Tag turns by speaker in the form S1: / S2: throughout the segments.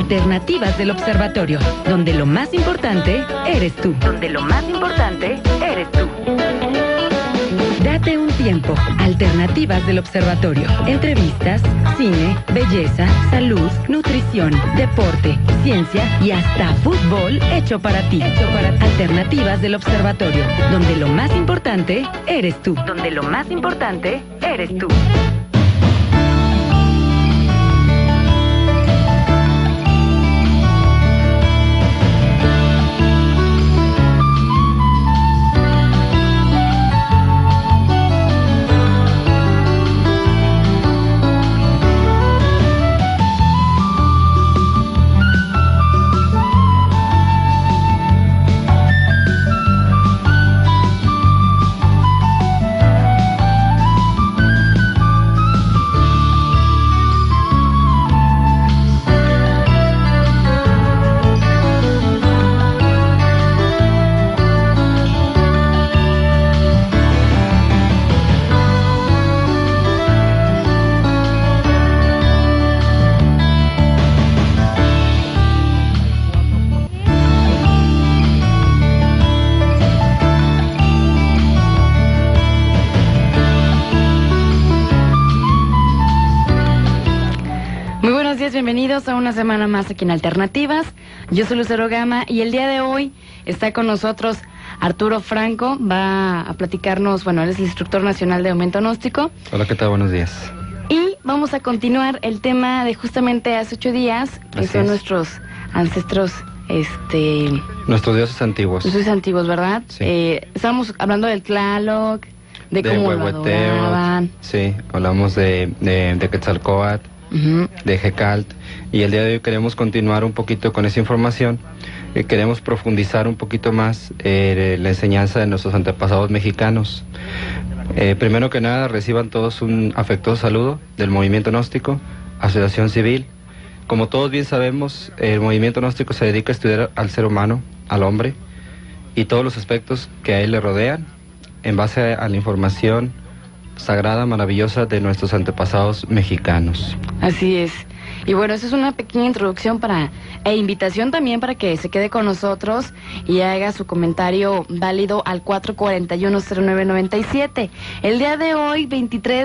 S1: Alternativas del Observatorio, donde lo más importante eres tú. Donde lo más importante eres tú. Date un tiempo. Alternativas del Observatorio. Entrevistas, cine, belleza, salud, nutrición, deporte, ciencia y hasta fútbol hecho para ti. Alternativas del Observatorio, donde lo más importante eres tú. Donde lo más importante eres tú. Bienvenidos a una semana más aquí en Alternativas. Yo soy Lucero Gama y el día de hoy está con nosotros Arturo Franco. Va a platicarnos, bueno, él es el instructor nacional de aumento gnóstico.
S2: Hola, ¿qué tal? Buenos días.
S1: Y vamos a continuar el tema de justamente hace 8 días, que son nuestros ancestros,
S2: nuestros dioses antiguos.
S1: Los dioses antiguos, ¿verdad?
S2: Sí.
S1: Estábamos hablando del Tlaloc, de cómo lo adoraban.
S2: Sí, hablamos de Quetzalcóatl, de Jecalt, y el día de hoy queremos continuar un poquito con esa información. Queremos profundizar un poquito más la enseñanza de nuestros antepasados mexicanos. Primero que nada, reciban todos un afectuoso saludo del movimiento gnóstico, asociación civil. Como todos bien sabemos, el movimiento gnóstico se dedica a estudiar al ser humano, al hombre, y todos los aspectos que a él le rodean, en base a la información sagrada, maravillosa de nuestros antepasados mexicanos.
S1: Así es. Y bueno, esa es una pequeña introducción e invitación también para que se quede con nosotros y haga su comentario válido al 441-0997. El día de hoy,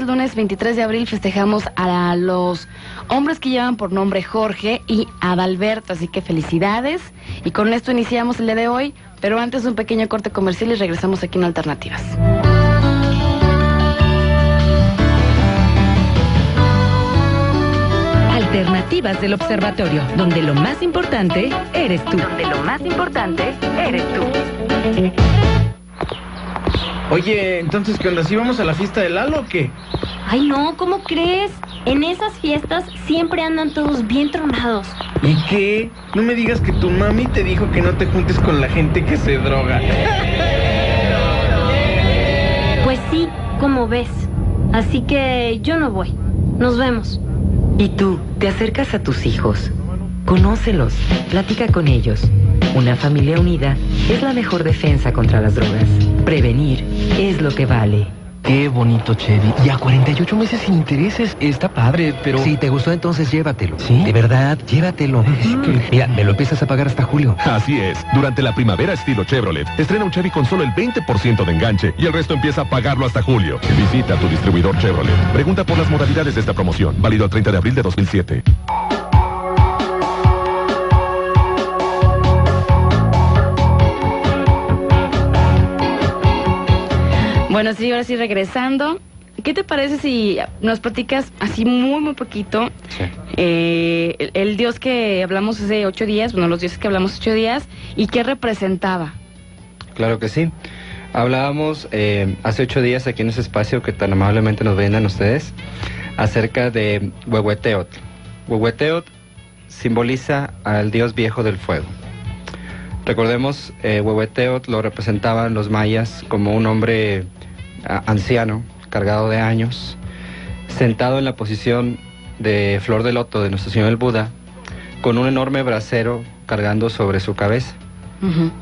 S1: lunes 23 de abril, festejamos a los hombres que llevan por nombre Jorge y Adalberto, así que felicidades. Y con esto iniciamos el día de hoy, pero antes un pequeño corte comercial y regresamos aquí en Alternativas. Alternativas del Observatorio, donde lo más importante eres tú. Donde lo más importante eres tú.
S3: Oye, entonces, ¿qué onda? ¿Sí vamos a la fiesta de Lalo o qué?
S4: Ay, no, ¿cómo crees? En esas fiestas siempre andan todos bien tronados.
S3: ¿Y qué? No me digas que tu mami te dijo que no te juntes con la gente que se droga.
S4: Pues sí, como ves. Así que yo no voy. Nos vemos.
S5: Y tú, te acercas a tus hijos, conócelos, platica con ellos. Una familia unida es la mejor defensa contra las drogas. Prevenir es lo que vale.
S6: Qué bonito Chevy. Y a 48 meses sin intereses. Está padre, pero...
S7: Si te gustó, entonces llévatelo.
S6: ¿Sí?
S7: De verdad, llévatelo. Mira, me lo empiezas a pagar hasta julio.
S8: Así es. Durante la primavera estilo Chevrolet, estrena un Chevy con solo el 20% de enganche y el resto empieza a pagarlo hasta julio. Visita tu distribuidor Chevrolet. Pregunta por las modalidades de esta promoción. Válido el 30 de abril de 2007.
S1: Bueno, sí, ahora sí regresando. ¿Qué te parece si nos platicas así muy poquito?
S2: Sí.
S1: El dios que hablamos hace 8 días, bueno, los dioses que hablamos hace 8 días, y qué representaba?
S2: Claro que sí. Hablábamos hace 8 días aquí en ese espacio que tan amablemente nos brindan ustedes acerca de Huehueteotl. Huehueteotl simboliza al dios viejo del fuego. Recordemos, Huehueteotl lo representaban los mayas como un hombre anciano, cargado de años, sentado en la posición de flor de loto de Nuestro Señor el Buda, con un enorme brasero cargando sobre su cabeza.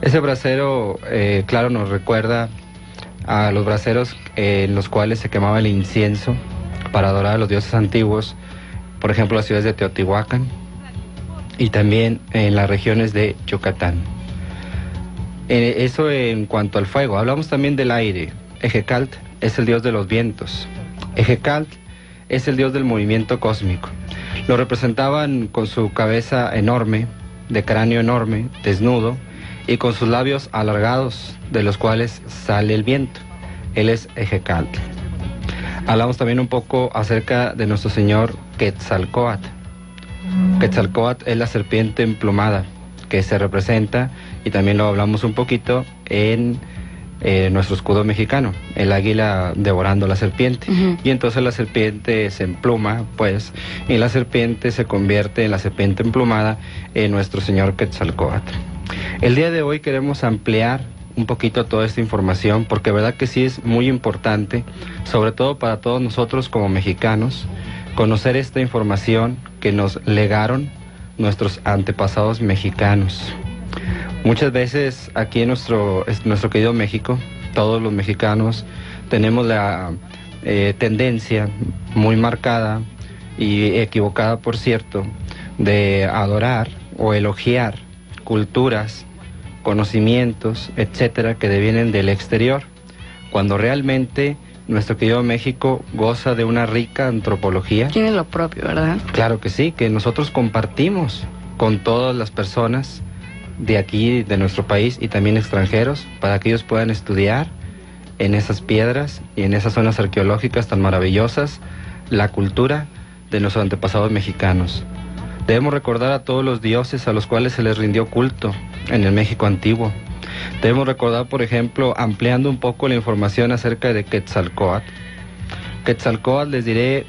S2: Ese brasero, claro, nos recuerda a los braseros en los cuales se quemaba el incienso para adorar a los dioses antiguos, por ejemplo, las ciudades de Teotihuacán, y también en las regiones de Yucatán. Eso en cuanto al fuego. Hablamos también del aire. Ejecalt es el dios de los vientos. Ejecalt es el dios del movimiento cósmico. Lo representaban con su cabeza enorme, de cráneo enorme, desnudo, y con sus labios alargados, de los cuales sale el viento. Él es Ejecalt. Hablamos también un poco acerca de nuestro señor Quetzalcóatl. Quetzalcóatl es la serpiente emplumada que se representa, y también lo hablamos un poquito en nuestro escudo mexicano, el águila devorando la serpiente. Y entonces la serpiente se empluma, pues, y la serpiente se convierte en la serpiente emplumada en nuestro señor Quetzalcóatl. El día de hoy queremos ampliar un poquito toda esta información, porque verdad que sí es muy importante, sobre todo para todos nosotros como mexicanos, conocer esta información que nos legaron nuestros antepasados mexicanos. Muchas veces aquí en nuestro querido México, todos los mexicanos tenemos la tendencia muy marcada y equivocada, por cierto, de adorar o elogiar culturas, conocimientos, etcétera, que devienen del exterior, cuando realmente nuestro querido México goza de una rica antropología.
S9: Tiene lo propio, ¿verdad?
S2: Claro que sí, que nosotros compartimos con todas las personas de aquí, de nuestro país, y también extranjeros, para que ellos puedan estudiar en esas piedras y en esas zonas arqueológicas tan maravillosas la cultura de nuestros antepasados mexicanos. Debemos recordar a todos los dioses a los cuales se les rindió culto en el México antiguo. Debemos recordar, por ejemplo, ampliando un poco la información acerca de Quetzalcóatl. Quetzalcóatl, les diré,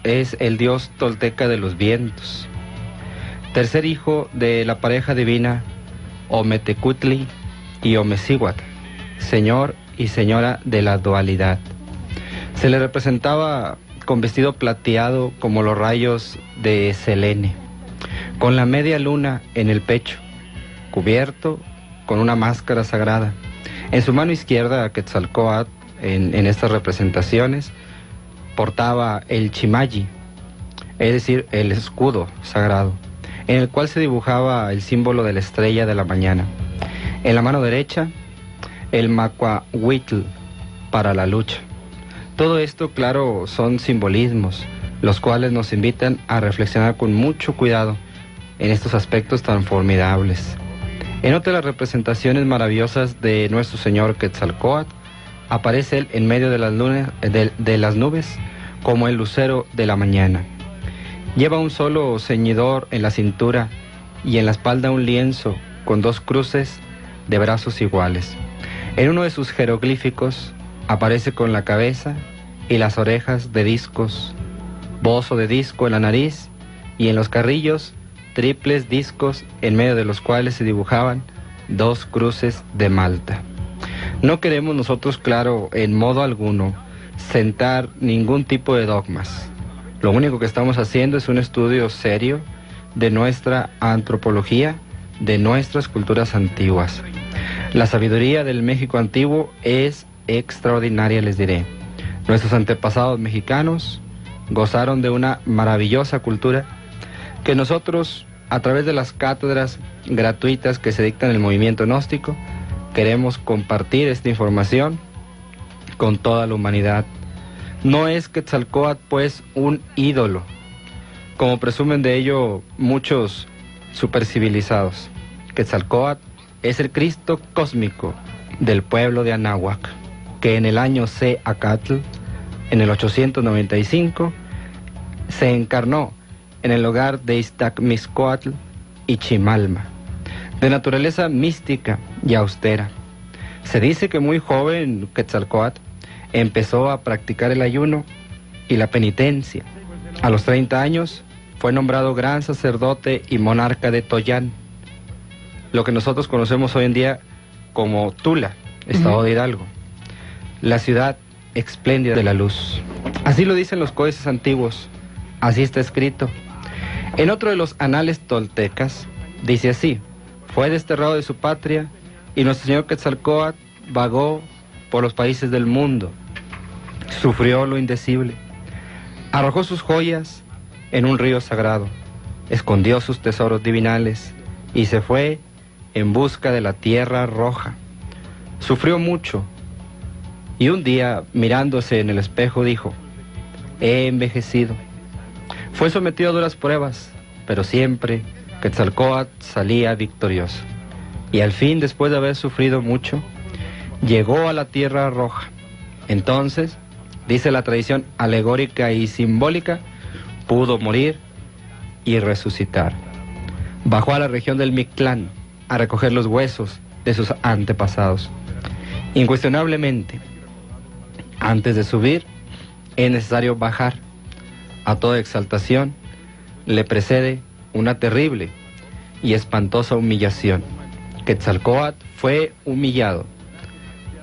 S2: es el dios tolteca de los vientos. Tercer hijo de la pareja divina Ometecutli y Omecíhuatl, señor y señora de la dualidad. Se le representaba con vestido plateado como los rayos de Selene, con la media luna en el pecho, cubierto con una máscara sagrada. En su mano izquierda, Quetzalcóatl, en estas representaciones, portaba el chimayi, es decir, el escudo sagrado, en el cual se dibujaba el símbolo de la estrella de la mañana. En la mano derecha, el macuahuitl para la lucha. Todo esto, claro, son simbolismos, los cuales nos invitan a reflexionar con mucho cuidado en estos aspectos tan formidables. En otra de las representaciones maravillosas de nuestro señor Quetzalcóatl, aparece él en medio de las nubes como el lucero de la mañana. Lleva un solo ceñidor en la cintura y en la espalda un lienzo con dos cruces de brazos iguales. En uno de sus jeroglíficos aparece con la cabeza y las orejas de discos, bozo de disco en la nariz, y en los carrillos triples discos en medio de los cuales se dibujaban dos cruces de Malta. No queremos nosotros, claro, en modo alguno, sentar ningún tipo de dogmas. Lo único que estamos haciendo es un estudio serio de nuestra antropología, de nuestras culturas antiguas. La sabiduría del México antiguo es extraordinaria, les diré. Nuestros antepasados mexicanos gozaron de una maravillosa cultura que nosotros, a través de las cátedras gratuitas que se dictan en el movimiento gnóstico, queremos compartir esta información con toda la humanidad. No es Quetzalcóatl, pues, un ídolo, como presumen de ello muchos supercivilizados. Quetzalcóatl es el Cristo cósmico del pueblo de Anáhuac, que en el año C-Acatl, en el 895, se encarnó en el hogar de Iztaccíhuatl y Chimalma, de naturaleza mística y austera. Se dice que muy joven Quetzalcóatl empezó a practicar el ayuno y la penitencia. A los 30 años fue nombrado gran sacerdote y monarca de Toyán, lo que nosotros conocemos hoy en día como Tula, estado de Hidalgo, la ciudad espléndida de la luz. Así lo dicen los códices antiguos, así está escrito. En otro de los anales toltecas dice así: fue desterrado de su patria y nuestro señor Quetzalcóatl vagó por los países del mundo, sufrió lo indecible, arrojó sus joyas en un río sagrado, escondió sus tesoros divinales y se fue en busca de la tierra roja. Sufrió mucho y un día, mirándose en el espejo, dijo: he envejecido. Fue sometido a duras pruebas, pero siempre Quetzalcóatl salía victorioso. Y al fin, después de haber sufrido mucho, llegó a la tierra roja. Entonces, dice la tradición alegórica y simbólica, pudo morir y resucitar. Bajó a la región del Mictlán a recoger los huesos de sus antepasados. Incuestionablemente, antes de subir, es necesario bajar. A toda exaltación le precede una terrible y espantosa humillación. Quetzalcóatl fue humillado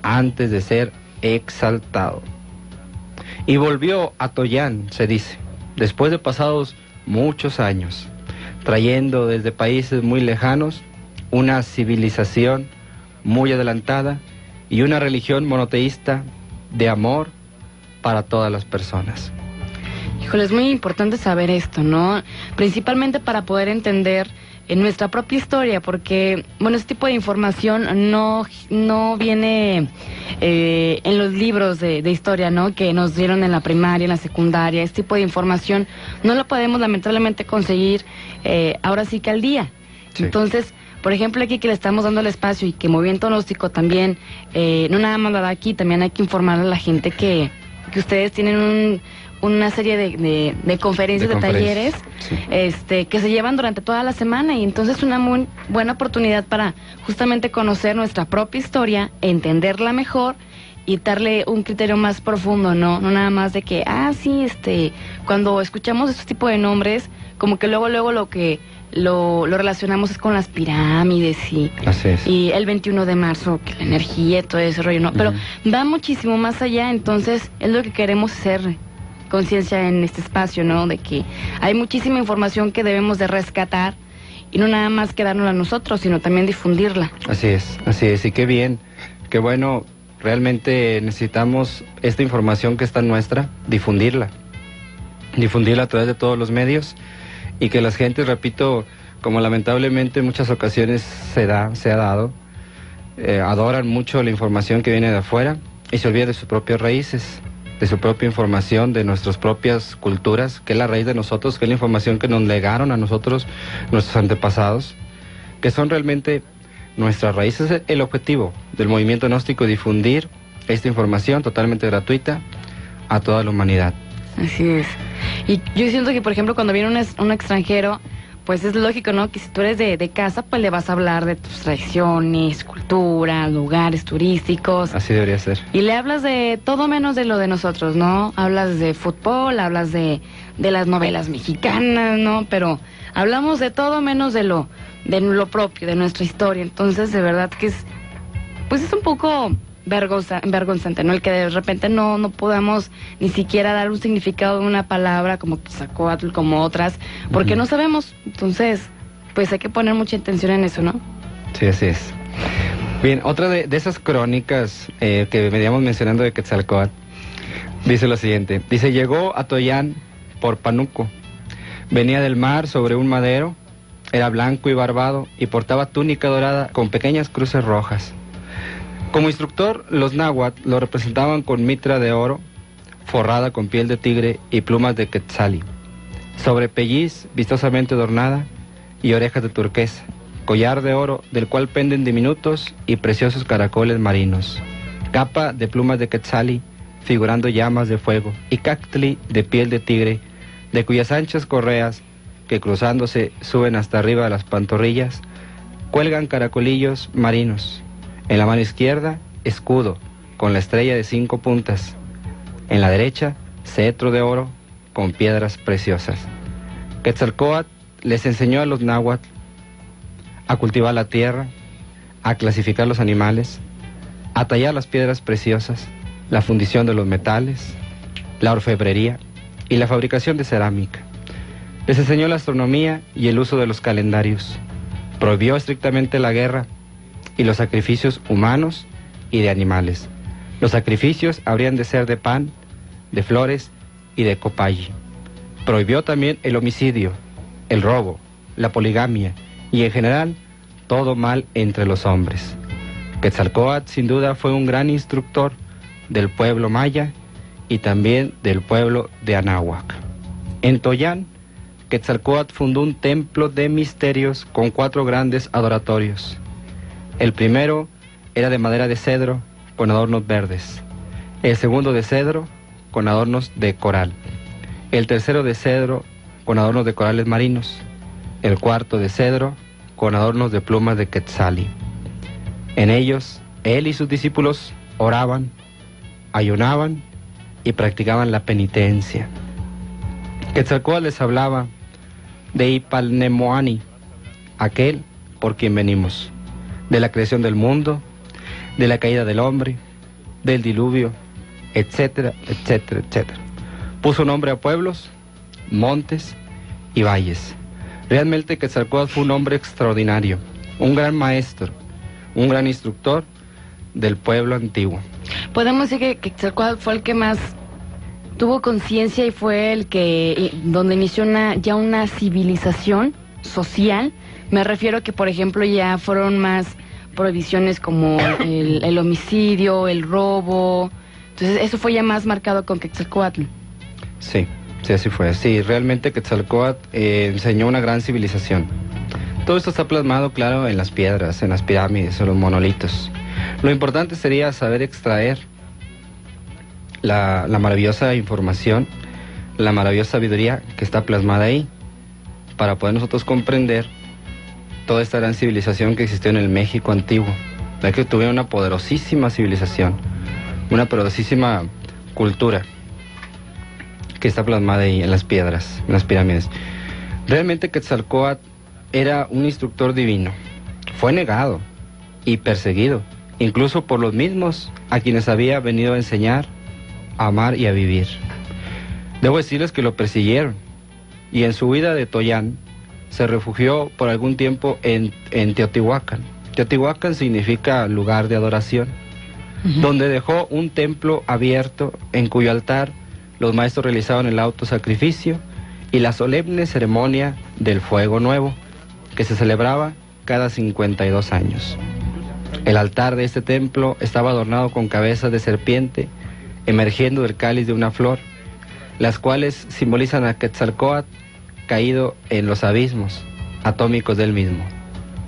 S2: antes de ser exaltado. Y volvió a Toyán, se dice, después de pasados muchos años, trayendo desde países muy lejanos una civilización muy adelantada y una religión monoteísta de amor para todas las personas.
S9: Híjole, es muy importante saber esto, ¿no? Principalmente para poder entender en nuestra propia historia, porque, bueno, este tipo de información no viene en los libros de historia, ¿no? Que nos dieron en la primaria, en la secundaria. Este tipo de información no lo podemos lamentablemente conseguir ahora sí que al día. Sí. Entonces, por ejemplo, aquí que le estamos dando el espacio y que Movimiento Gnóstico también, no nada más lo da aquí, también hay que informar a la gente que ustedes tienen una serie de conferencias, de talleres, sí, que se llevan durante toda la semana, y entonces es una muy buena oportunidad para justamente conocer nuestra propia historia, entenderla mejor y darle un criterio más profundo, no nada más de que, sí, cuando escuchamos estos tipos de nombres, como que luego lo relacionamos es con las pirámides y el 21 de marzo, que la energía y todo ese rollo, ¿no? Pero va muchísimo más allá, entonces es lo que queremos hacer conciencia en este espacio, ¿no? De que hay muchísima información que debemos de rescatar y no nada más quedarnos a nosotros, sino también difundirla.
S2: Así es, y qué bien, qué bueno, realmente necesitamos esta información que está nuestra, difundirla a través de todos los medios, y que las gentes, repito, como lamentablemente en muchas ocasiones se ha dado, adoran mucho la información que viene de afuera y se olvidan de sus propias raíces, de su propia información, de nuestras propias culturas, que es la raíz de nosotros, que es la información que nos legaron a nosotros, nuestros antepasados, que son realmente nuestras raíces. El objetivo del movimiento gnóstico, difundir esta información totalmente gratuita a toda la humanidad.
S9: Así es. Y yo siento que, por ejemplo, cuando viene un extranjero, pues es lógico, ¿no? Que si tú eres de casa, pues le vas a hablar de tus tradiciones, cultura, lugares turísticos.
S2: Así debería ser.
S9: Y le hablas de todo menos de lo de nosotros, ¿no? Hablas de fútbol, hablas de las novelas mexicanas, ¿no? Pero hablamos de todo menos de lo propio, de nuestra historia. Entonces, de verdad que es un poco vergonzante, ¿no? El que de repente no podamos ni siquiera dar un significado de una palabra como Quetzalcóatl, como otras, porque no sabemos. Entonces, pues hay que poner mucha atención en eso, ¿no?
S2: Sí, así es. Bien, otra de esas crónicas que veníamos mencionando de Quetzalcóatl, dice lo siguiente. Dice: llegó a Toyán por Panuco, venía del mar sobre un madero, era blanco y barbado y portaba túnica dorada con pequeñas cruces rojas. Como instructor, los náhuatl lo representaban con mitra de oro, forrada con piel de tigre y plumas de quetzali, sobre pelliz vistosamente adornada y orejas de turquesa, collar de oro del cual penden diminutos y preciosos caracoles marinos, capa de plumas de quetzali figurando llamas de fuego y cactli de piel de tigre, de cuyas anchas correas, que cruzándose suben hasta arriba de las pantorrillas, cuelgan caracolillos marinos. En la mano izquierda, escudo, con la estrella de 5 puntas. En la derecha, cetro de oro, con piedras preciosas. Quetzalcóatl les enseñó a los náhuatl a cultivar la tierra, a clasificar los animales, a tallar las piedras preciosas, la fundición de los metales, la orfebrería y la fabricación de cerámica. Les enseñó la astronomía y el uso de los calendarios. Prohibió estrictamente la guerra y los sacrificios humanos y de animales. Los sacrificios habrían de ser de pan, de flores y de copay. Prohibió también el homicidio el robo, la poligamia y en general todo mal entre los hombres. Quetzalcóatl sin duda fue un gran instructor del pueblo maya y también del pueblo de Anáhuac. En Toyán, Quetzalcóatl fundó un templo de misterios con 4 grandes adoratorios. El primero era de madera de cedro con adornos verdes, el segundo de cedro con adornos de coral, el tercero de cedro con adornos de corales marinos, el cuarto de cedro con adornos de plumas de quetzali. En ellos, él y sus discípulos oraban, ayunaban y practicaban la penitencia. Quetzalcóatl les hablaba de Ipalnemoani, aquel por quien venimos, de la creación del mundo, de la caída del hombre, del diluvio, etcétera, etcétera, etcétera. Puso nombre a pueblos, montes y valles. Realmente Quetzalcóatl fue un hombre extraordinario, un gran maestro, un gran instructor del pueblo antiguo.
S9: Podemos decir que Quetzalcóatl fue el que más tuvo conciencia y fue el que donde inició ya una civilización social. Me refiero que, por ejemplo, ya fueron más prohibiciones como el homicidio, el robo. Entonces eso fue ya más marcado con Quetzalcóatl.
S2: Sí, sí, así fue. Sí, realmente Quetzalcóatl enseñó una gran civilización. Todo esto está plasmado, claro, en las piedras, en las pirámides, en los monolitos. Lo importante sería saber extraer la maravillosa información, la maravillosa sabiduría que está plasmada ahí, para poder nosotros comprender toda esta gran civilización que existió en el México antiguo, ya que tuvieron una poderosísima civilización, una poderosísima cultura que está plasmada ahí en las piedras, en las pirámides. Realmente Quetzalcóatl era un instructor divino. Fue negado y perseguido, incluso por los mismos a quienes había venido a enseñar, a amar y a vivir. Debo decirles que lo persiguieron y en su huida de Toyán se refugió por algún tiempo en Teotihuacán. Teotihuacán significa lugar de adoración, donde dejó un templo abierto en cuyo altar los maestros realizaban el autosacrificio y la solemne ceremonia del fuego nuevo, que se celebraba cada 52 años. El altar de este templo estaba adornado con cabezas de serpiente emergiendo del cáliz de una flor, las cuales simbolizan a Quetzalcóatl caído en los abismos atómicos del mismo.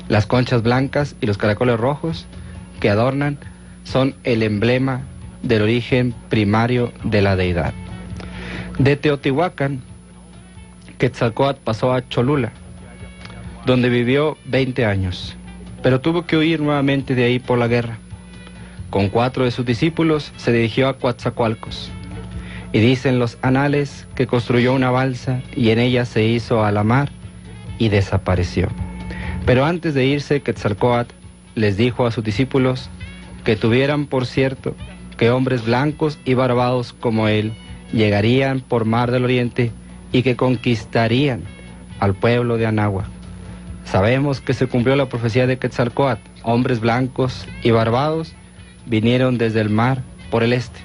S2: Las conchas blancas y los caracoles rojos que adornan son el emblema del origen primario de la deidad. De Teotihuacán, Quetzalcóatl pasó a Cholula, donde vivió 20 años, pero tuvo que huir nuevamente de ahí por la guerra. Con 4 de sus discípulos se dirigió a Coatzacoalcos, y dicen los anales que construyó una balsa y en ella se hizo a la mar y desapareció. Pero antes de irse, Quetzalcóatl les dijo a sus discípulos que tuvieran por cierto que hombres blancos y barbados como él llegarían por mar del oriente y que conquistarían al pueblo de Anáhuac. Sabemos que se cumplió la profecía de Quetzalcóatl. Hombres blancos y barbados vinieron desde el mar por el este,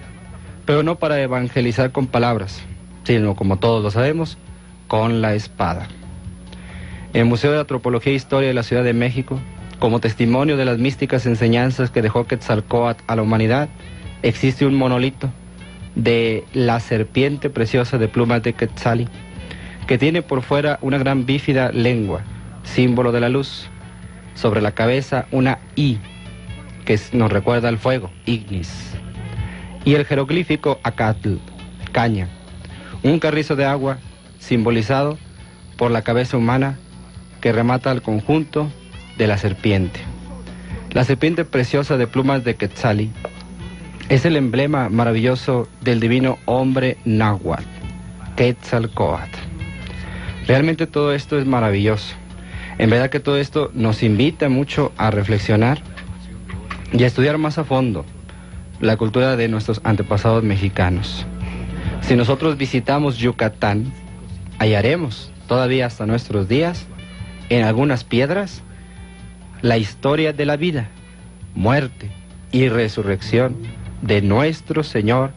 S2: pero no para evangelizar con palabras, sino, como todos lo sabemos, con la espada. En el Museo de Antropología e Historia de la Ciudad de México, como testimonio de las místicas enseñanzas que dejó Quetzalcóatl a la humanidad, existe un monolito de la serpiente preciosa de plumas de Quetzali, que tiene por fuera una gran bífida lengua, símbolo de la luz, sobre la cabeza una I, que nos recuerda al fuego, ignis, y el jeroglífico Acatl, caña, un carrizo de agua simbolizado por la cabeza humana que remata al conjunto de la serpiente. La serpiente preciosa de plumas de Quetzali es el emblema maravilloso del divino hombre náhuatl, Quetzalcóatl. Realmente todo esto es maravilloso. En verdad que todo esto nos invita mucho a reflexionar y a estudiar más a fondo la cultura de nuestros antepasados mexicanos. Si nosotros visitamos Yucatán, hallaremos todavía hasta nuestros días en algunas piedras la historia de la vida, muerte y resurrección de nuestro Señor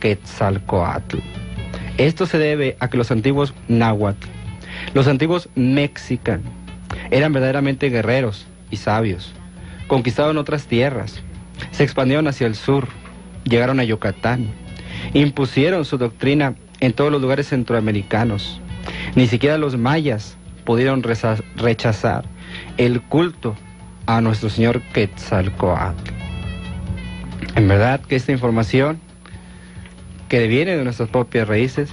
S2: Quetzalcóatl. Esto se debe a que los antiguos náhuatl Los antiguos mexicanos eran verdaderamente guerreros y sabios. Conquistaron otras tierras, se expandieron hacia el sur, llegaron a Yucatán, impusieron su doctrina en todos los lugares centroamericanos. Ni siquiera los mayas pudieron rechazar el culto a nuestro señor Quetzalcóatl. En verdad que esta información, que viene de nuestras propias raíces,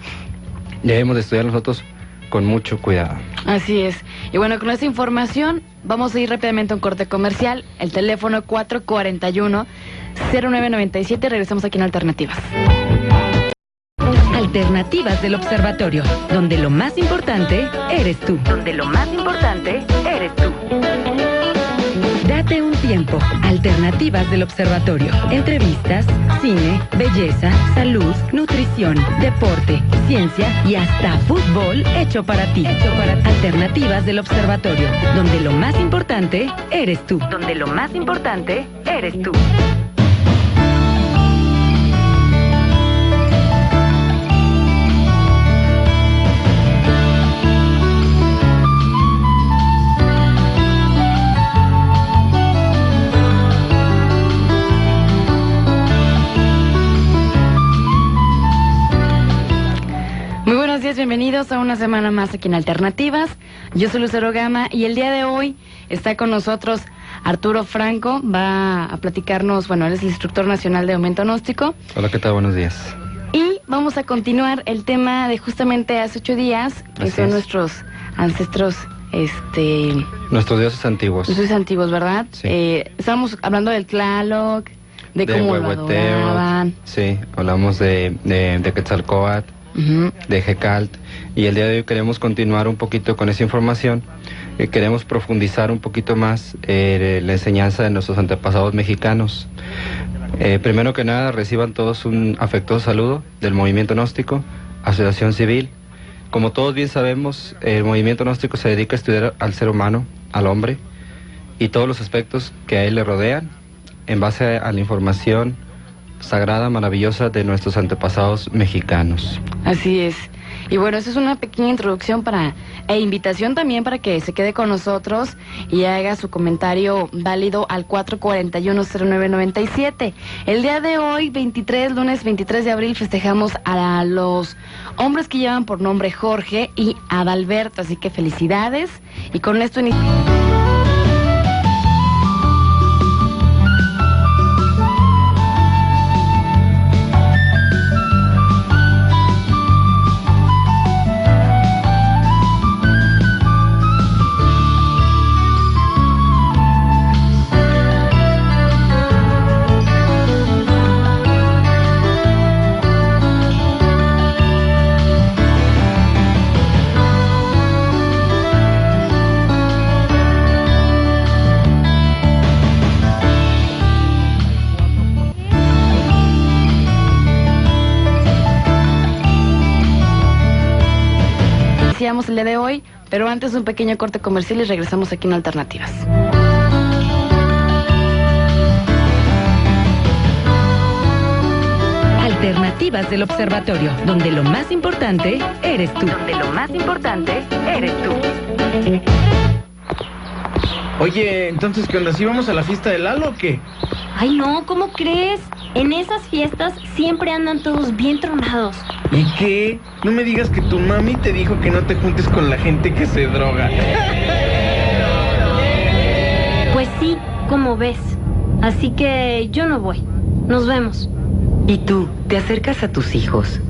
S2: debemos de estudiar nosotros con mucho cuidado.
S9: Así es. Y bueno, con esta información vamos a ir rápidamente a un corte comercial. El teléfono 441-0997. Regresamos aquí en Alternativas.
S1: Alternativas del Observatorio, donde lo más importante eres tú. Donde lo más importante eres tú. Date un tiempo. Alternativas del Observatorio. Entrevistas, cine, belleza, salud, nutrición, deporte, ciencia y hasta fútbol hecho para ti. Alternativas del Observatorio, donde lo más importante eres tú. Donde lo más importante eres tú.
S9: Bienvenidos a una semana más aquí en Alternativas. Yo soy Lucero Gama y el día de hoy está con nosotros Arturo Franco. Va a platicarnos, bueno, él es el instructor nacional de aumento gnóstico.
S2: Hola, ¿qué tal? Buenos días.
S9: Y vamos a continuar el tema de justamente hace 8 días, que
S2: Así
S9: son
S2: es.
S9: nuestros ancestros,
S2: Nuestros dioses antiguos.
S9: nuestros antiguos, ¿verdad?
S2: Sí.
S9: Estábamos hablando del Tlaloc, de cómo lo adoraban.
S2: Sí, hablamos de Quetzalcóatl, de Jecalt, y el día de hoy queremos continuar un poquito con esa información. Queremos profundizar un poquito más la enseñanza de nuestros antepasados mexicanos. Primero que nada, reciban todos un afectuoso saludo del movimiento gnóstico, asociación civil. Como todos bien sabemos, el movimiento gnóstico se dedica a estudiar al ser humano, al hombre, y todos los aspectos que a él le rodean, en base a la información sagrada, maravillosa de nuestros antepasados mexicanos.
S9: Así es. Y bueno, esa es una pequeña introducción e invitación también para que se quede con nosotros y haga su comentario válido al 441-0997. El día de hoy, lunes 23 de abril, festejamos a los hombres que llevan por nombre Jorge y Adalberto, así que felicidades. Y con esto el día de hoy, pero antes un pequeño corte comercial y regresamos aquí en Alternativas.
S1: Alternativas del Observatorio, donde lo más importante eres tú. Donde lo más importante eres tú.
S3: Oye, entonces, ¿qué onda? ¿Sí vamos a la fiesta de Lalo o qué?
S4: Ay, no, ¿cómo crees? En esas fiestas siempre andan todos bien tronados.
S3: ¿Y qué? No me digas que tu mami te dijo que no te juntes con la gente que se droga.
S4: Pues sí, como ves. Así que yo no voy. Nos vemos.
S5: ¿Y tú, te acercas a tus hijos?